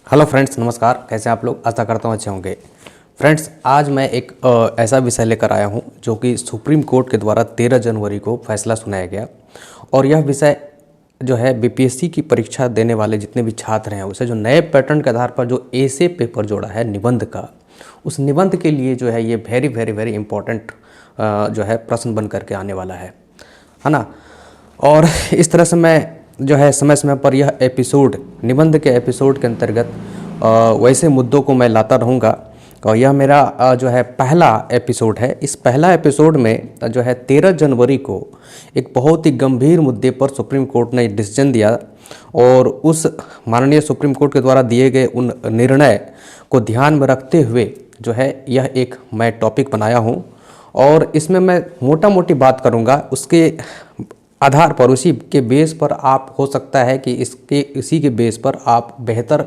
Hello friends, नमस्कार। कैसे हैं आप लोग? आशा करता हूँ अच्छे होंगे। फ्रेंड्स, आज मैं एक ऐसा विषय लेकर आया हूँ जो कि सुप्रीम कोर्ट के द्वारा 13 जनवरी को फैसला सुनाया गया। और यह विषय जो है बीपीएससी की परीक्षा देने वाले जितने भी छात्र हैं उसे जो नए पैटर्न के आधार पर जो एसे पेपर जोड़ा है निबंध का, उस निबंध के लिए जो है ये वेरी वेरी वेरी इंपॉर्टेंट जो है प्रश्न बन करके आने वाला है ना। और इस तरह से मैं जो है समय समय पर यह एपिसोड, निबंध के एपिसोड के अंतर्गत वैसे मुद्दों को मैं लाता रहूँगा। और यह मेरा जो है पहला एपिसोड है। इस पहला एपिसोड में जो है 13 जनवरी को एक बहुत ही गंभीर मुद्दे पर सुप्रीम कोर्ट ने डिसीजन दिया और उस माननीय सुप्रीम कोर्ट के द्वारा दिए गए उन निर्णय को ध्यान में रखते हुए जो है यह एक मैं टॉपिक बनाया हूँ। और इसमें मैं मोटा मोटी बात करूँगा, उसके आधार पर, उसी के बेस पर आप हो सकता है कि इसी के बेस पर आप बेहतर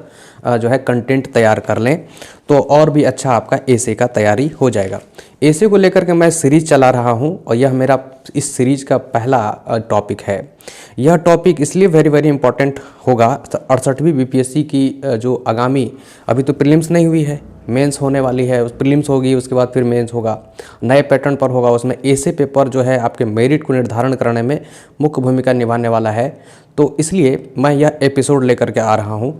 जो है कंटेंट तैयार कर लें तो और भी अच्छा आपका एसे का तैयारी हो जाएगा। एसे को लेकर के मैं सीरीज चला रहा हूं और यह मेरा इस सीरीज का पहला टॉपिक है। यह टॉपिक इसलिए वेरी वेरी इंपॉर्टेंट होगा, 68वीं बीपीएससी की जो आगामी, अभी तो प्रीलिम्स नहीं हुई है, मेंस होने वाली है। उस प्रीलिम्स होगी, उसके बाद फिर मेंस होगा, नए पैटर्न पर होगा। उसमें एसे पेपर जो है आपके मेरिट को निर्धारण करने में मुख्य भूमिका निभाने वाला है। तो इसलिए मैं यह एपिसोड लेकर के आ रहा हूं।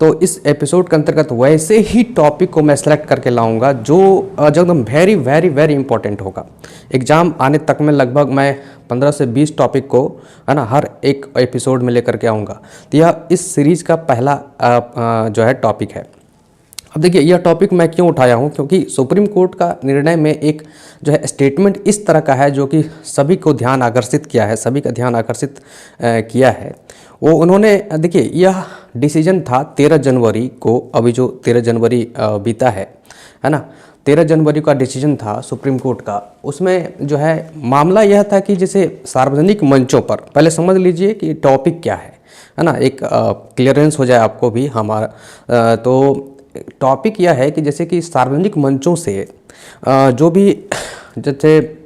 तो इस एपिसोड के अंतर्गत वैसे ही टॉपिक को मैं सेलेक्ट करके लाऊंगा जो एकदम वेरी वेरी वेरी इंपॉर्टेंट होगा। एग्ज़ाम आने तक में लगभग मैं 15 से 20 टॉपिक को है ना हर एक एपिसोड में लेकर के आऊँगा। तो यह इस सीरीज़ का पहला जो है टॉपिक है। अब देखिए, यह टॉपिक मैं क्यों उठाया हूँ, क्योंकि सुप्रीम कोर्ट का निर्णय में एक जो है स्टेटमेंट इस तरह का है जो कि सभी को ध्यान आकर्षित किया है, सभी का ध्यान आकर्षित किया है। वो उन्होंने, देखिए, यह डिसीजन था 13 जनवरी को, अभी जो 13 जनवरी बीता है ना, 13 जनवरी का डिसीजन था सुप्रीम कोर्ट का। उसमें जो है मामला यह था कि जैसे सार्वजनिक मंचों पर, पहले समझ लीजिए कि टॉपिक क्या है ना, एक क्लियरेंस हो जाए आपको भी हमारा। तो टॉपिक यह है कि जैसे कि सार्वजनिक मंचों से जो भी जैसे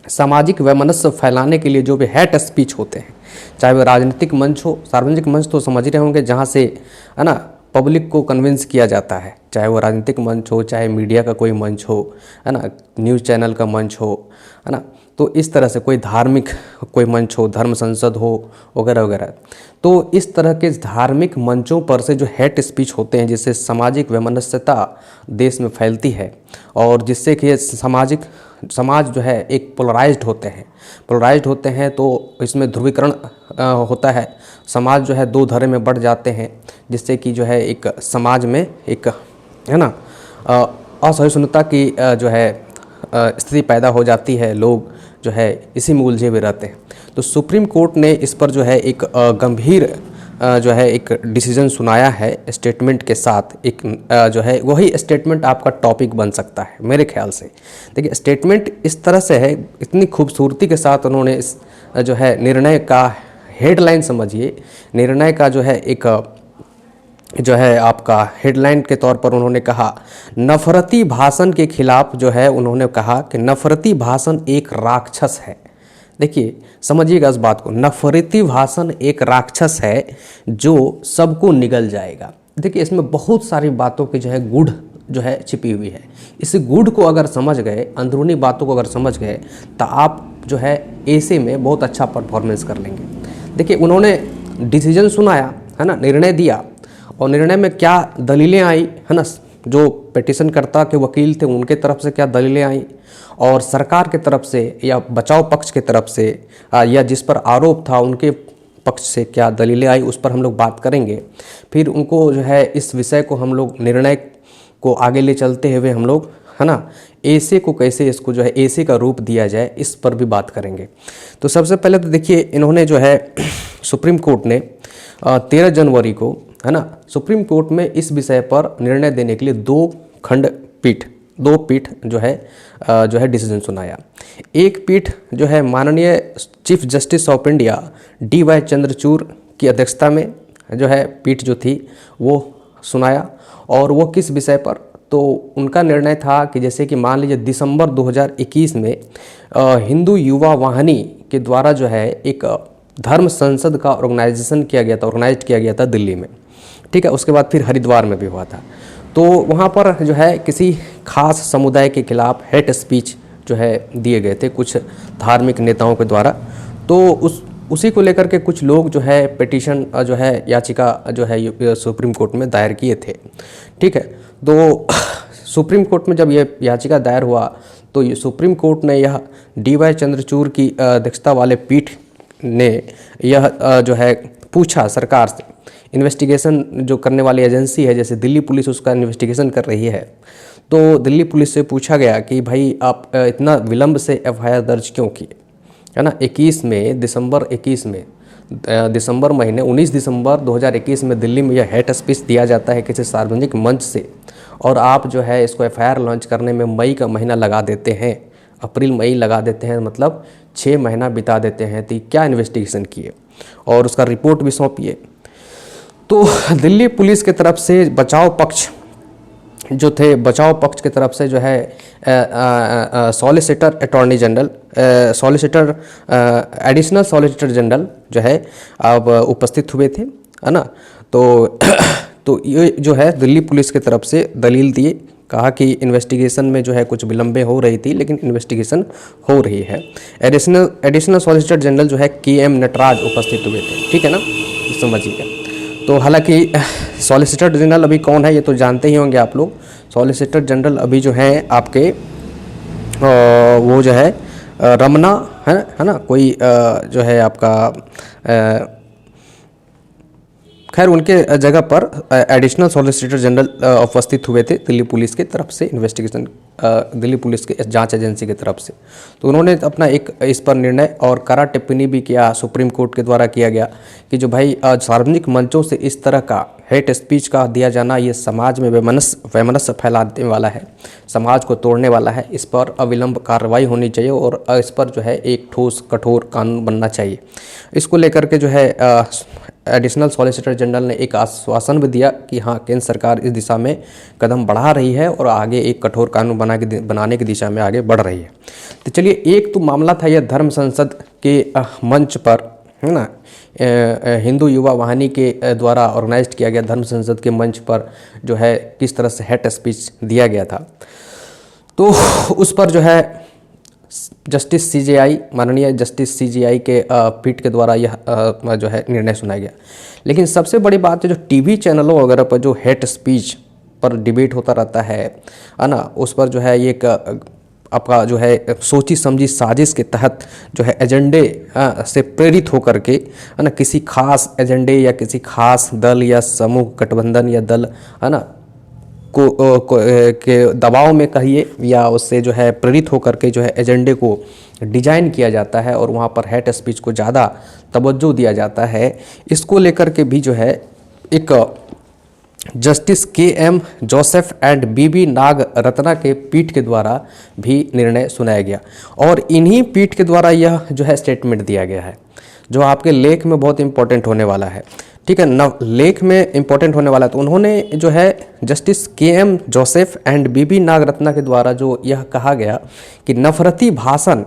सामाजिक वैमनस्य फैलाने के लिए जो भी हैट स्पीच होते हैं, चाहे वह राजनीतिक मंच हो, सार्वजनिक मंच तो समझ रहे होंगे जहाँ से है ना पब्लिक को कन्विंस किया जाता है, चाहे वो राजनीतिक मंच हो, चाहे मीडिया का कोई मंच हो, है ना, न्यूज़ चैनल का मंच हो, है ना। तो इस तरह से कोई धार्मिक कोई मंच हो, धर्म संसद हो वगैरह वगैरह। तो इस तरह के धार्मिक मंचों पर से जो हेट स्पीच होते हैं, जिससे सामाजिक वैमनस्यता देश में फैलती है और जिससे कि समाज जो है एक पोलराइज्ड होते हैं। तो इसमें ध्रुवीकरण होता है, समाज जो है दो धड़े में बढ़ जाते हैं, जिससे कि जो है एक समाज में एक है ना असहिष्णुता की जो है स्थिति पैदा हो जाती है। लोग जो है इसी में उलझे हुए रहते हैं। तो सुप्रीम कोर्ट ने इस पर जो है एक गंभीर जो है एक डिसीजन सुनाया है स्टेटमेंट के साथ। एक जो है वही स्टेटमेंट आपका टॉपिक बन सकता है मेरे ख्याल से। देखिए, स्टेटमेंट इस तरह से है, इतनी खूबसूरती के साथ उन्होंने इस जो है निर्णय का हेडलाइन, समझिए निर्णय का जो है एक जो है आपका हेडलाइन के तौर पर उन्होंने कहा, नफरती भाषण के खिलाफ जो है उन्होंने कहा कि नफरती भाषण एक राक्षस है। देखिए, समझिएगा इस बात को, नफरती भाषण एक राक्षस है जो सबको निगल जाएगा। देखिए, इसमें बहुत सारी बातों की जो है गूढ़ जो है छिपी हुई है। इस गूढ़ को अगर समझ गए, अंदरूनी बातों को अगर समझ गए, तो आप जो है एसे में बहुत अच्छा परफॉर्मेंस कर लेंगे। देखिए, उन्होंने डिसीजन सुनाया है ना, निर्णय दिया, और निर्णय में क्या दलीलें आई है ना, जो पिटीशनकर्ता के वकील थे उनके तरफ से क्या दलीलें आई, और सरकार के तरफ से या बचाव पक्ष के तरफ से या जिस पर आरोप था उनके पक्ष से क्या दलीलें आई, उस पर हम लोग बात करेंगे। फिर उनको जो है इस विषय को हम लोग निर्णय को आगे ले चलते हुए हम लोग है ना एसे को कैसे, इसको जो है एसे का रूप दिया जाए, इस पर भी बात करेंगे। तो सबसे पहले तो देखिए, इन्होंने जो है सुप्रीम कोर्ट ने 13 जनवरी को है ना सुप्रीम कोर्ट में इस विषय पर निर्णय देने के लिए दो पीठ जो है डिसीजन सुनाया। एक पीठ जो है माननीय chief justice of India DY Chandrachud की अध्यक्षता में जो है पीठ जो थी वो सुनाया। और वो किस विषय पर, तो उनका निर्णय था कि जैसे कि मान लीजिए दिसंबर 2021 में हिंदू युवा वाहिनी के द्वारा जो है एक धर्म संसद का ऑर्गेनाइज किया गया था दिल्ली में। ठीक है। उसके बाद फिर हरिद्वार में भी हुआ था। तो वहाँ पर जो है किसी खास समुदाय के खिलाफ हेट स्पीच जो है दिए गए थे कुछ धार्मिक नेताओं के द्वारा। तो उसी को लेकर के कुछ लोग जो है पिटीशन जो है याचिका जो है सुप्रीम कोर्ट में दायर किए थे, ठीक है। तो सुप्रीम कोर्ट में जब ये याचिका दायर हुआ तो ये सुप्रीम कोर्ट ने यह DY चंद्रचूड़ की अध्यक्षता वाले पीठ ने यह जो है पूछा सरकार से, इन्वेस्टिगेशन जो करने वाली एजेंसी है जैसे दिल्ली पुलिस उसका इन्वेस्टिगेशन कर रही है, तो दिल्ली पुलिस से पूछा गया कि भाई आप इतना विलंब से FIR दर्ज क्यों किए, है ना। 21 में दिसंबर 21 में दिसंबर महीने 19 दिसंबर 2021 में दिल्ली में यह हेट स्पीच दिया जाता है किसी सार्वजनिक मंच से, और आप जो है इसको FIR लॉन्च करने में मई का महीना लगा देते हैं, अप्रैल मई लगा देते हैं, मतलब 6 महीना बिता देते हैं। तो क्या इन्वेस्टिगेशन किए और उसका रिपोर्ट भी सौंपिए। तो दिल्ली पुलिस की तरफ से बचाव पक्ष जो थे, बचाव पक्ष की तरफ से जो है solicitor attorney general solicitor additional solicitor general जो है अब उपस्थित हुए थे, है ना। तो ये जो है दिल्ली पुलिस की तरफ से दलील दिए, कहा कि इन्वेस्टिगेशन में जो है कुछ विलंबे हो रही थी लेकिन इन्वेस्टिगेशन हो रही है। एडिशनल सॉलिसिटर जनरल जो है KM नटराज उपस्थित हुए थे, ठीक है ना, समझिए। तो हालांकि सॉलिसिटर जनरल अभी कौन है ये तो जानते ही होंगे आप लोग। सॉलिसिटर जनरल अभी जो है आपके वो जो है रमना है ना, कोई जो है आपका खैर उनके जगह पर एडिशनल सॉलिसिटर जनरल उपस्थित हुए थे दिल्ली पुलिस की तरफ से, इन्वेस्टिगेशन दिल्ली पुलिस के जांच एजेंसी की तरफ से। तो उन्होंने अपना एक इस पर निर्णय और कड़ा टिप्पणी भी किया, सुप्रीम कोर्ट के द्वारा किया गया कि जो भाई सार्वजनिक मंचों से इस तरह का हेट स्पीच का दिया जाना ये समाज में वैमनस्य फैलाने वाला है, समाज को तोड़ने वाला है। इस पर अविलंब कार्रवाई होनी चाहिए और इस पर जो है एक ठोस कठोर कानून बनना चाहिए। इसको लेकर के जो है एडिशनल सॉलिसिटर जनरल ने एक आश्वासन भी दिया कि हाँ केंद्र सरकार इस दिशा में कदम बढ़ा रही है और आगे एक कठोर कानून बनाने की दिशा में आगे बढ़ रही है। तो चलिए, एक तो मामला था यह धर्म संसद के मंच पर, है ना, हिंदू युवा वाहिनी के द्वारा ऑर्गेनाइज किया गया धर्म संसद के मंच पर जो है किस तरह से हेट स्पीच दिया गया था। तो उस पर जो है जस्टिस CJI, माननीय जस्टिस CJI के पीठ के द्वारा यह जो है निर्णय सुनाया गया। लेकिन सबसे बड़ी बात है जो TV चैनलों वगैरह पर जो हेट स्पीच पर डिबेट होता रहता है ना, उस पर जो है ये आपका जो है सोची समझी साजिश के तहत जो है एजेंडे से प्रेरित होकर के, है ना, किसी खास एजेंडे या किसी खास दल या समूह गठबंधन या दल, है ना, के दबाव में कहिए या उससे जो है प्रेरित होकर के जो है एजेंडे को डिजाइन किया जाता है और वहाँ पर हेट स्पीच को ज़्यादा तवज्जो दिया जाता है। इसको लेकर के भी जो है एक justice KM Joseph and BB नाग रत्ना के पीठ के द्वारा भी निर्णय सुनाया गया और इन्हीं पीठ के द्वारा यह जो है स्टेटमेंट दिया गया है जो आपके लेख में बहुत इंपॉर्टेंट होने वाला है, ठीक है। लेख में इंपॉर्टेंट होने वाला है। तो उन्होंने जो है justice KM Joseph and BB नाग रत्ना के द्वारा जो यह कहा गया कि नफरती भाषण,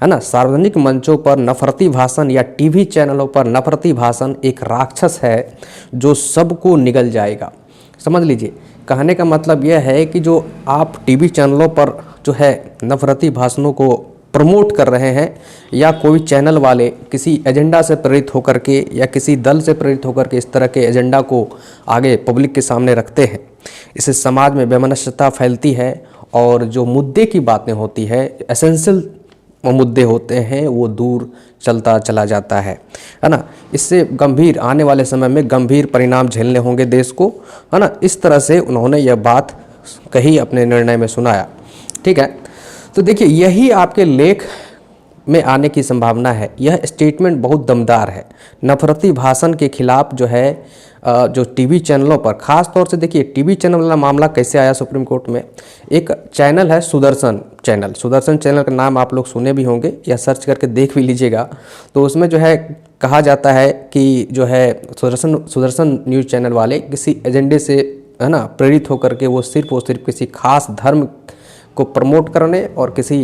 है ना, सार्वजनिक मंचों पर नफरती भाषण या TV चैनलों पर नफरती भाषण एक राक्षस है जो सबको निगल जाएगा। समझ लीजिए, कहने का मतलब यह है कि जो आप TV चैनलों पर जो है नफरती भाषणों को प्रमोट कर रहे हैं या कोई चैनल वाले किसी एजेंडा से प्रेरित होकर के या किसी दल से प्रेरित होकर के इस तरह के एजेंडा को आगे पब्लिक के सामने रखते हैं, इससे समाज में वैमनस्यता फैलती है और जो मुद्दे की बातें होती है, एसेंशियल मुद्दे होते हैं, वो दूर चलता चला जाता है ना। इससे गंभीर आने वाले समय में गंभीर परिणाम झेलने होंगे देश को, है ना। इस तरह से उन्होंने यह बात कही, अपने निर्णय में सुनाया, ठीक है। तो देखिए, यही आपके लेख में आने की संभावना है। यह स्टेटमेंट बहुत दमदार है। नफरती भाषण के खिलाफ जो है जो TV चैनलों पर, खास तौर से देखिए TV चैनल वाला मामला कैसे आया सुप्रीम कोर्ट में। एक चैनल है सुदर्शन चैनल, सुदर्शन चैनल का नाम आप लोग सुने भी होंगे या सर्च करके देख भी लीजिएगा। तो उसमें जो है कहा जाता है कि जो है सुदर्शन न्यूज़ चैनल वाले किसी एजेंडे से, है ना, प्रेरित होकर के वो सिर्फ और सिर्फ किसी खास धर्म को प्रमोट करने और किसी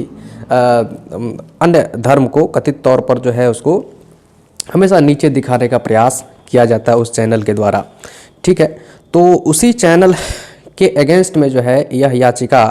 अन्य धर्म को कथित तौर पर जो है उसको हमेशा नीचे दिखाने का प्रयास किया जाता है उस चैनल के द्वारा, ठीक है। तो उसी चैनल के अगेंस्ट में जो है यह याचिका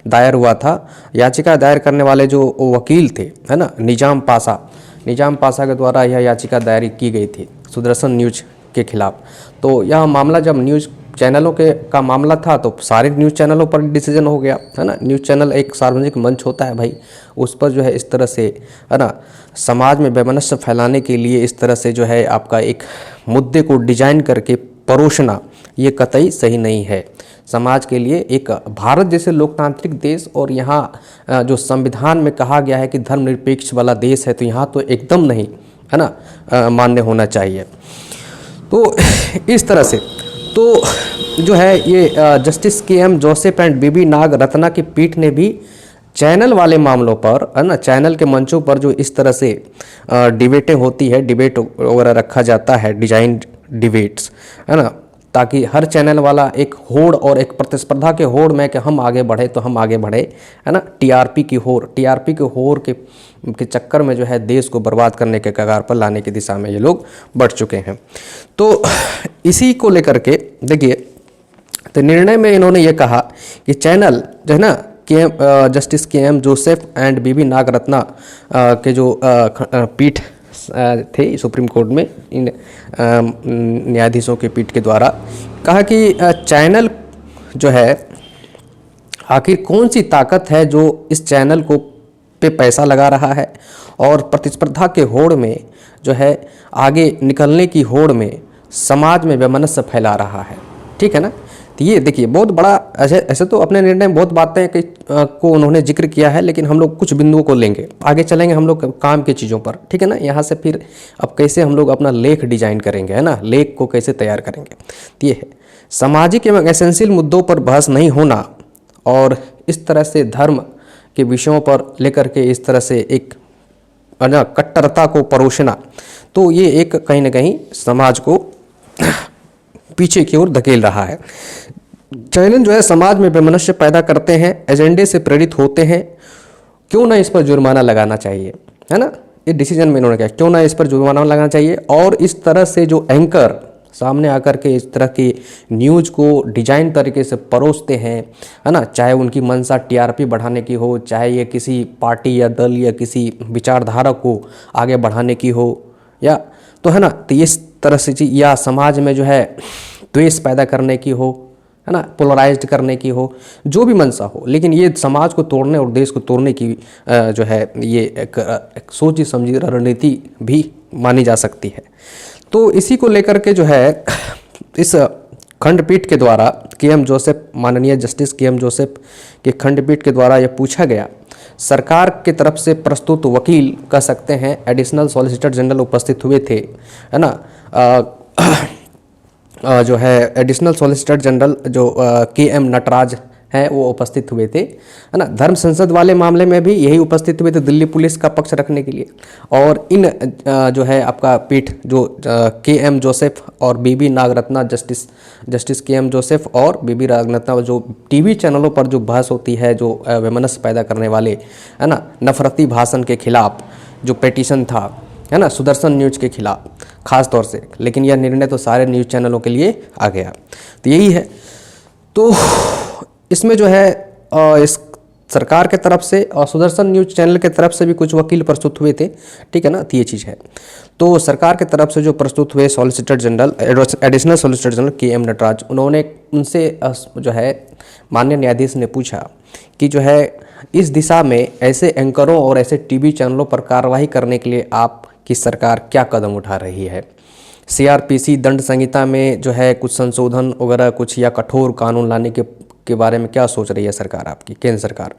दायर हुआ था। याचिका दायर करने वाले जो वकील थे, है ना, निजाम पाशा के द्वारा यह याचिका दायर की गई थी सुदर्शन न्यूज के खिलाफ। तो यह मामला जब न्यूज़ चैनलों के का मामला था तो सारे न्यूज़ चैनलों पर डिसीजन हो गया, है ना। न्यूज़ चैनल एक सार्वजनिक मंच होता है भाई, उस पर जो है इस तरह से, है ना, समाज में वैमनस्य फैलाने के लिए इस तरह से जो है आपका एक मुद्दे को डिजाइन करके परोसना, ये कतई सही नहीं है। समाज के लिए एक भारत जैसे लोकतांत्रिक देश और यहाँ जो संविधान में कहा गया है कि धर्मनिरपेक्ष वाला देश है, तो यहाँ तो एकदम नहीं, है ना, मान्य होना चाहिए। तो इस तरह से तो जो है ये जस्टिस के.एम. जोसेफ एंड बीबी नाग रत्ना की पीठ ने भी चैनल वाले मामलों पर, है ना, चैनल के मंचों पर जो इस तरह से डिबेटें होती है, डिबेट वगैरह रखा जाता है, डिजाइन डिबेट्स, है ना, ताकि हर चैनल वाला एक होड़ और एक प्रतिस्पर्धा के होड़ में कि हम आगे बढ़े तो हम आगे बढ़े, है ना, टीआरपी की होड़ के चक्कर में जो है देश को बर्बाद करने के कगार पर लाने की दिशा में ये लोग बढ़ चुके हैं। तो इसी को लेकर के देखिए, तो निर्णय में इन्होंने ये कहा कि चैनल जो है ना जस्टिस के.एम. जोसेफ एंड बीबी नाग रत्ना के जो पीठ थे सुप्रीम कोर्ट में, इन न्यायाधीशों के पीठ के द्वारा कहा कि चैनल जो है, आखिर कौन सी ताकत है जो इस चैनल को पे पैसा लगा रहा है और प्रतिस्पर्धा के होड़ में जो है आगे निकलने की होड़ में समाज में वैमनस्य फैला रहा है, ठीक है ना। तो ये देखिए बहुत बड़ा, ऐसे तो अपने निर्णय में बहुत बातें को उन्होंने जिक्र किया है, लेकिन हम लोग कुछ बिंदुओं को लेंगे, आगे चलेंगे हम लोग काम की चीज़ों पर, ठीक है ना। यहाँ से फिर अब कैसे हम लोग अपना लेख डिजाइन करेंगे, है ना, लेख को कैसे तैयार करेंगे। तो ये है, सामाजिक एवं एसेंशियल मुद्दों पर बहस नहीं होना और इस तरह से धर्म के विषयों पर लेकर के इस तरह से एक कट्टरता को परोसना, तो ये एक कहीं ना कहीं समाज को पीछे की ओर धकेल रहा है। चैनल जो है समाज में वैमनस्य पैदा करते हैं, एजेंडे से प्रेरित होते हैं, क्यों ना इस पर जुर्माना लगाना चाहिए, है ना। ये डिसीजन में इन्होंने कहा क्यों ना इस पर जुर्माना लगाना चाहिए। और इस तरह से जो एंकर सामने आकर के इस तरह की न्यूज़ को डिजाइन तरीके से परोसते हैं, है ना, चाहे उनकी मंशा टीआरपी बढ़ाने की हो, चाहे ये किसी पार्टी या दल या किसी विचारधारा को आगे बढ़ाने की हो, या तो है ना, तो इस तरह से या समाज में जो है द्वेष पैदा करने की हो, है ना, पोलराइज्ड करने की हो, जो भी मंशा हो, लेकिन ये समाज को तोड़ने और देश को तोड़ने की जो है ये एक सोची समझी रणनीति भी मानी जा सकती है। तो इसी को लेकर के जो है इस खंडपीठ के द्वारा के.एम. जोसेफ, माननीय जस्टिस के.एम. जोसेफ के खंडपीठ के द्वारा यह पूछा गया, सरकार के तरफ से प्रस्तुत वकील कह सकते हैं एडिशनल सॉलिसिटर जनरल उपस्थित हुए थे, है ना, जो है एडिशनल सॉलिसिटर जनरल जो के.एम. नटराज हैं वो उपस्थित हुए थे, है ना। धर्म संसद वाले मामले में भी यही उपस्थित हुए थे दिल्ली पुलिस का पक्ष रखने के लिए। और इन जो है आपका पीठ जो के.एम. जोसेफ और बीबी नागरत्ना, जस्टिस के.एम. जोसेफ और बीबी नागरत्ना, जो टीवी चैनलों पर जो बहस होती है, जो वैमनस्य पैदा करने वाले, है ना, नफरती भाषण के खिलाफ जो पिटीशन था, है ना, सुदर्शन न्यूज के खिलाफ खास तौर से, लेकिन यह निर्णय तो सारे न्यूज़ चैनलों के लिए आ गया। तो यही है, तो इसमें जो है इस सरकार के तरफ से और सुदर्शन न्यूज चैनल के तरफ से भी कुछ वकील प्रस्तुत हुए थे, ठीक है ना। तो ये चीज़ है, तो सरकार के तरफ से जो प्रस्तुत हुए solicitor general, additional solicitor general K M. Nataraj, उन्होंने उनसे जो है माननीय न्यायाधीश ने पूछा कि जो है इस दिशा में ऐसे एंकरों और ऐसे टीवी चैनलों पर कार्रवाई करने के लिए आपकी सरकार क्या कदम उठा रही है। सीआरपीसी दंड संहिता में जो है कुछ संशोधन वगैरह कुछ या कठोर कानून लाने के बारे में क्या सोच रही है सरकार आपकी, केंद्र सरकार।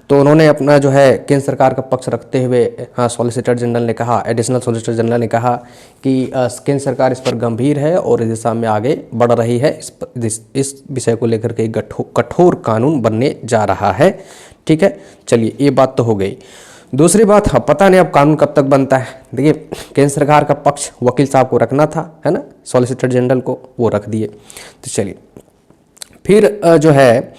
तो उन्होंने अपना जो है केंद्र सरकार का पक्ष रखते हुए, हाँ, सॉलिसिटर जनरल ने कहा, एडिशनल सॉलिसिटर जनरल ने कहा कि केंद्र सरकार इस पर गंभीर है और इस दिशा में आगे बढ़ रही है, इस विषय को लेकर के कठोर कानून बनने जा रहा है, ठीक है। चलिए, ये बात तो हो गई। दूसरी बात, हाँ, पता नहीं अब कानून कब तक बनता है। देखिए, केंद्र सरकार का पक्ष वकील साहब को रखना था, है ना, सॉलिसिटर जनरल को, वो रख दिए। तो चलिए, फिर जो है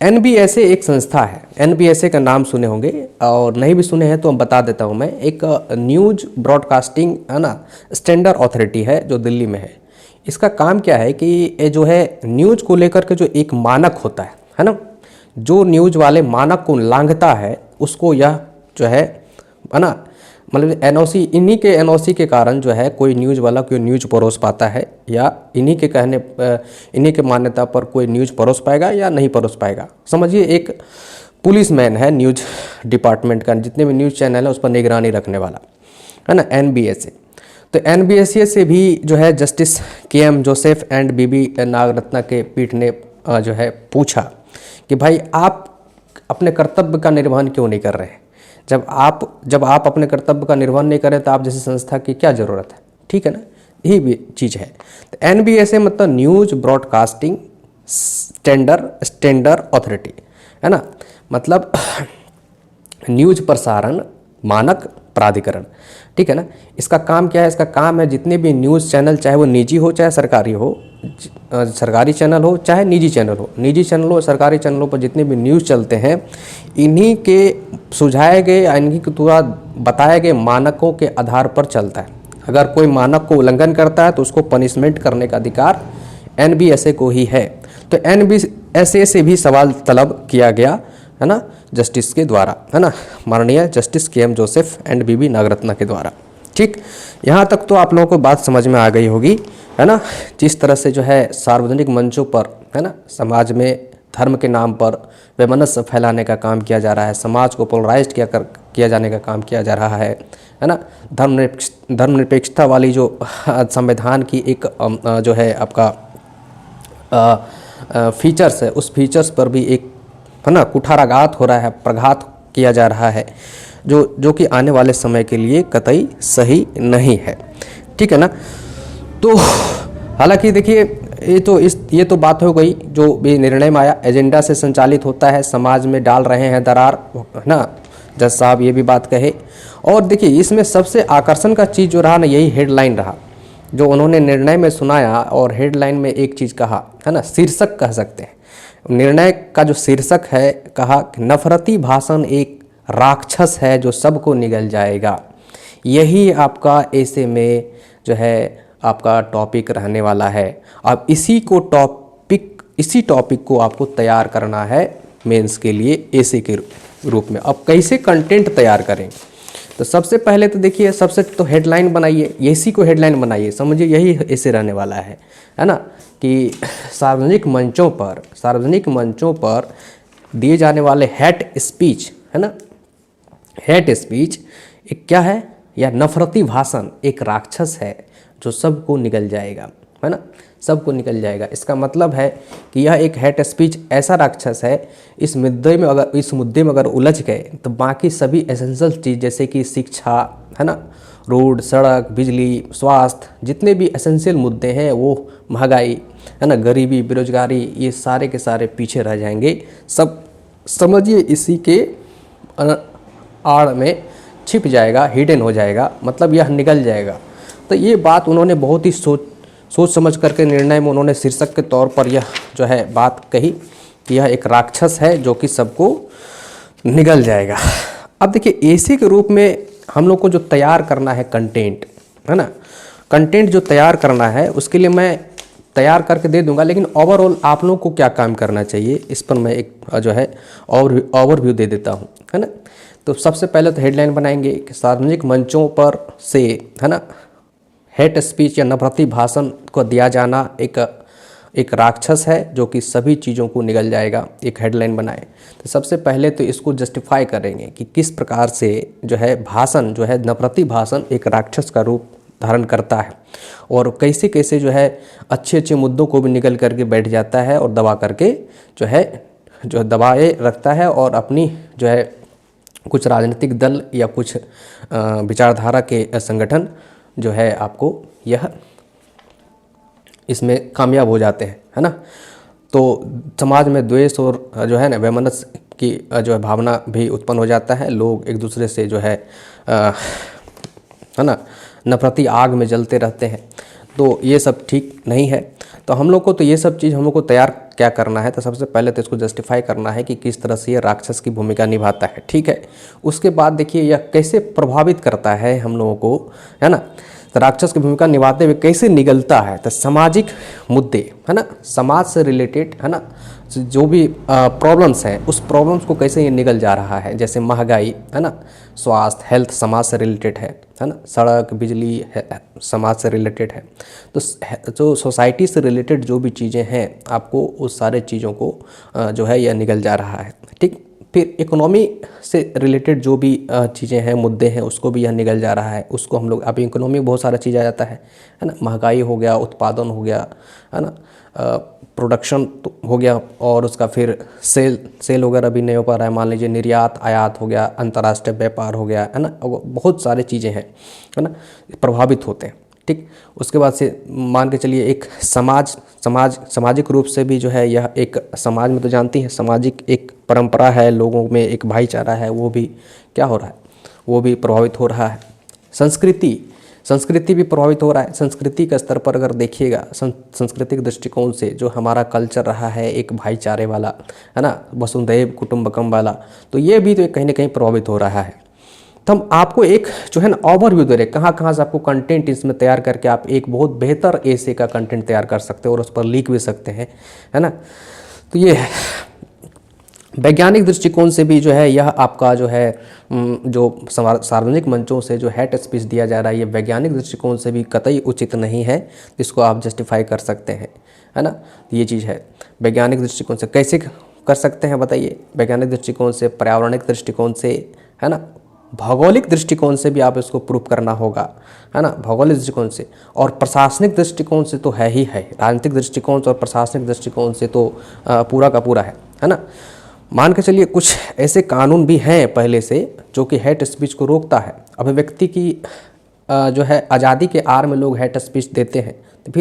एनबीएसए एक संस्था है, एनबीएसए का नाम सुने होंगे और नहीं भी सुने हैं तो हम बता देता हूँ मैं। एक न्यूज़ ब्रॉडकास्टिंग, है ना, स्टैंडर्ड अथॉरिटी है जो दिल्ली में है। इसका काम क्या है कि ये जो है न्यूज़ को लेकर के जो एक मानक होता है ना, जो न्यूज़ वाले मानक को लांघता है उसको यह जो है ना, मतलब एनओसी, इन्हीं के एनओसी के कारण जो है कोई न्यूज़ वाला कोई न्यूज़ परोस पाता है, या इन्हीं के कहने इन्हीं के मान्यता पर कोई न्यूज़ परोस पाएगा या नहीं परोस पाएगा। समझिए एक पुलिस मैन है न्यूज़ डिपार्टमेंट का, जितने भी न्यूज़ चैनल है उस पर निगरानी रखने वाला, है ना, एनबीएसए। तो एनबीएसए से भी जो है जस्टिस केएम जोसेफ एंड बीबी नागरत्ना के पीठ ने जो है पूछा कि भाई आप अपने कर्तव्य का निर्वहन क्यों नहीं कर रहे हैं। जब आप अपने कर्तव्य का निर्वहन नहीं करें तो आप जैसी संस्था की क्या ज़रूरत है, ठीक है ना, यही भी चीज़ है। तो एनबीएसए मतलब न्यूज़ ब्रॉडकास्टिंग स्टैंडर्ड अथॉरिटी, है ना, मतलब न्यूज़ प्रसारण मानक प्राधिकरण, ठीक है ना। इसका काम क्या है, इसका काम है जितने भी न्यूज़ चैनल, चाहे वो निजी हो चाहे सरकारी हो, सरकारी चैनल हो चाहे निजी चैनल हो, निजी चैनल हो सरकारी चैनलों पर जितने भी न्यूज़ चलते हैं, इन्हीं के सुझाए गए या इन्हीं के द्वारा बताए गए मानकों के आधार पर चलता है। अगर कोई मानक को उल्लंघन करता है तो उसको पनिशमेंट करने का अधिकार एनबीएसए को ही है। तो एनबीएसए से भी सवाल तलब किया गया, है ना, जस्टिस के द्वारा, है ना, माननीय जस्टिस केएम जोसेफ एंड बीबी नागरत्ना के द्वारा। ठीक, यहाँ तक तो आप लोगों को बात समझ में आ गई होगी, है ना। जिस तरह से जो है सार्वजनिक मंचों पर, है ना, समाज में धर्म के नाम पर वैमनस्य फैलाने का काम किया जा रहा है, समाज को पोलराइज किया जाने का काम किया जा रहा है ना। धर्मनिरपेक्षता वाली जो संविधान की एक जो है आपका फीचर्स है, उस फीचर्स पर भी एक, है ना, कुठाराघात हो रहा है, प्रघात किया जा रहा है, जो कि आने वाले समय के लिए कतई सही नहीं है, ठीक है ना। तो हालांकि देखिए ये तो बात हो गई जो भी निर्णय में आया, एजेंडा से संचालित होता है, समाज में डाल रहे हैं दरार, है ना, जज साहब ये भी बात कहे। और देखिए इसमें सबसे आकर्षण का चीज़ जो रहा ना, यही हेडलाइन रहा जो उन्होंने निर्णय में सुनाया। और हेडलाइन में एक चीज़ कहा, है ना, शीर्षक कह सकते हैं, निर्णय का जो शीर्षक है, कहा कि नफरती भाषण एक राक्षस है जो सबको निगल जाएगा। यही आपका ऐसे में जो है आपका टॉपिक रहने वाला है। अब इसी टॉपिक को आपको तैयार करना है मेंस के लिए ऐसे के रूप में। अब कैसे कंटेंट तैयार करें, तो सबसे पहले तो देखिए, सबसे तो हेडलाइन बनाइए, इसी को हेडलाइन बनाइए, समझिए यही ऐसे रहने वाला है ना, कि सार्वजनिक मंचों पर दिए जाने वाले हेट स्पीच, है ना, हेट स्पीच एक क्या है, या नफरती भाषण एक राक्षस है जो सबको निगल जाएगा, है ना, सबको निकल जाएगा। इसका मतलब है कि यह एक हेट स्पीच ऐसा राक्षस है, इस मुद्दे में अगर उलझ गए तो बाकी सभी एसेंशियल चीज़ जैसे कि शिक्षा, है ना, रोड, सड़क, बिजली, स्वास्थ्य, जितने भी एसेंशियल मुद्दे हैं, वो महंगाई, है ना, गरीबी, बेरोजगारी, ये सारे के सारे पीछे रह जाएंगे। सब समझिए इसी के आड़ में छिप जाएगा, हिडन हो जाएगा, मतलब यह निकल जाएगा। तो ये बात उन्होंने बहुत ही सोच समझ करके निर्णय में उन्होंने शीर्षक के तौर पर यह जो है बात कही कि यह एक राक्षस है जो कि सबको निगल जाएगा। अब देखिए ऐसे के रूप में हम लोग को जो तैयार करना है कंटेंट, है ना, कंटेंट जो तैयार करना है उसके लिए मैं तैयार करके दे दूंगा, लेकिन ओवरऑल आप लोगों को क्या काम करना चाहिए इस पर मैं एक जो है ओवरव्यू दे देता हूँ, है ना। तो सबसे पहले तो हेडलाइन बनाएंगे कि सार्वजनिक मंचों पर से, है ना, हेट स्पीच या नफरती भाषण को दिया जाना एक राक्षस है जो कि सभी चीज़ों को निगल जाएगा, एक हेडलाइन बनाए। तो सबसे पहले तो इसको जस्टिफाई करेंगे कि किस प्रकार से जो है भाषण, जो है नफरती भाषण एक राक्षस का रूप धारण करता है और कैसे कैसे जो है अच्छे मुद्दों को भी निगल करके बैठ जाता है और दबा करके जो दबाए रखता है और अपनी जो है कुछ राजनीतिक दल या कुछ विचारधारा के संगठन जो है आपको यह इसमें कामयाब हो जाते हैं, है ना। तो समाज में द्वेष और जो है ना वैमनस्य की जो है भावना भी उत्पन्न हो जाता है, लोग एक दूसरे से जो है ना नफरती आग में जलते रहते हैं। तो ये सब ठीक नहीं है। तो हम लोग को तो ये सब चीज़ हम लोग को तैयार क्या करना है, तो सबसे पहले तो इसको जस्टिफाई करना है कि किस तरह से ये राक्षस की भूमिका निभाता है, ठीक है। उसके बाद देखिए यह कैसे प्रभावित करता है हम लोगों को, है ना। तो राक्षस की भूमिका निभाते हुए कैसे निगलता है, तो सामाजिक मुद्दे है ना, समाज से रिलेटेड है ना, जो भी प्रॉब्लम्स हैं उस प्रॉब्लम्स को कैसे ये निगल जा रहा है, जैसे महंगाई है ना, स्वास्थ्य हेल्थ समाज से रिलेटेड है ना, सड़क बिजली है, समाज से रिलेटेड है। तो जो सोसाइटी से रिलेटेड जो भी चीज़ें हैं आपको उस सारे चीज़ों को जो है यह निगल जा रहा है। ठीक, फिर इकोनॉमी से रिलेटेड जो भी चीज़ें हैं मुद्दे हैं उसको भी यह निगल जा रहा है। उसको हम लोग अभी इकोनॉमी में बहुत सारा चीज़ आ जाता है ना, महंगाई हो गया, उत्पादन हो गया है ना, प्रोडक्शन तो हो गया, और उसका फिर सेल वगैरह भी नहीं हो पा रहा है, मान लीजिए निर्यात आयात हो गया, अंतर्राष्ट्रीय व्यापार हो गया है ना, बहुत सारे चीज़ें हैं है ना, प्रभावित होते हैं। ठीक, उसके बाद से मान के चलिए एक सामाजिक रूप से भी जो है यह एक समाज में तो जानती है सामाजिक एक परंपरा है, लोगों में एक भाईचारा है, वो भी क्या हो रहा है, वो भी प्रभावित हो रहा है। संस्कृति भी प्रभावित हो रहा है। संस्कृति के स्तर पर अगर देखिएगा, सांस्कृतिक दृष्टिकोण से जो हमारा कल्चर रहा है एक भाईचारे वाला है ना, वसुधैव कुटुंबकम वाला, तो ये भी तो कहीं ना कहीं प्रभावित हो रहा है। तो हम आपको एक जो है ना ओवरव्यू दे रहे हैं कहाँ से आपको कंटेंट इसमें तैयार करके आप एक बहुत बेहतर ऐसे का कंटेंट तैयार कर सकते हो और उस पर लिख भी सकते हैं है ना। तो ये है वैज्ञानिक दृष्टिकोण से भी जो है यह आपका जो है जो सार्वजनिक मंचों से जो हेट स्पीच दिया जा रहा है, ये वैज्ञानिक दृष्टिकोण से भी कतई उचित नहीं है, इसको आप जस्टिफाई कर सकते हैं है ना। ये चीज़ है वैज्ञानिक दृष्टिकोण से कैसे कर सकते हैं बताइए, वैज्ञानिक दृष्टिकोण से, पर्यावरणिक दृष्टिकोण से है ना, भौगोलिक दृष्टिकोण से भी आप इसको प्रूव करना होगा है ना, भौगोलिक दृष्टिकोण से, और प्रशासनिक दृष्टिकोण से तो है ही है, राजनीतिक दृष्टिकोण से और प्रशासनिक दृष्टिकोण से तो पूरा का पूरा है ना। मान के चलिए कुछ ऐसे कानून भी हैं पहले से जो कि हेट स्पीच को रोकता है। अभिव्यक्ति की जो है आज़ादी के आड़ में लोग हेट स्पीच देते हैं, तो फिर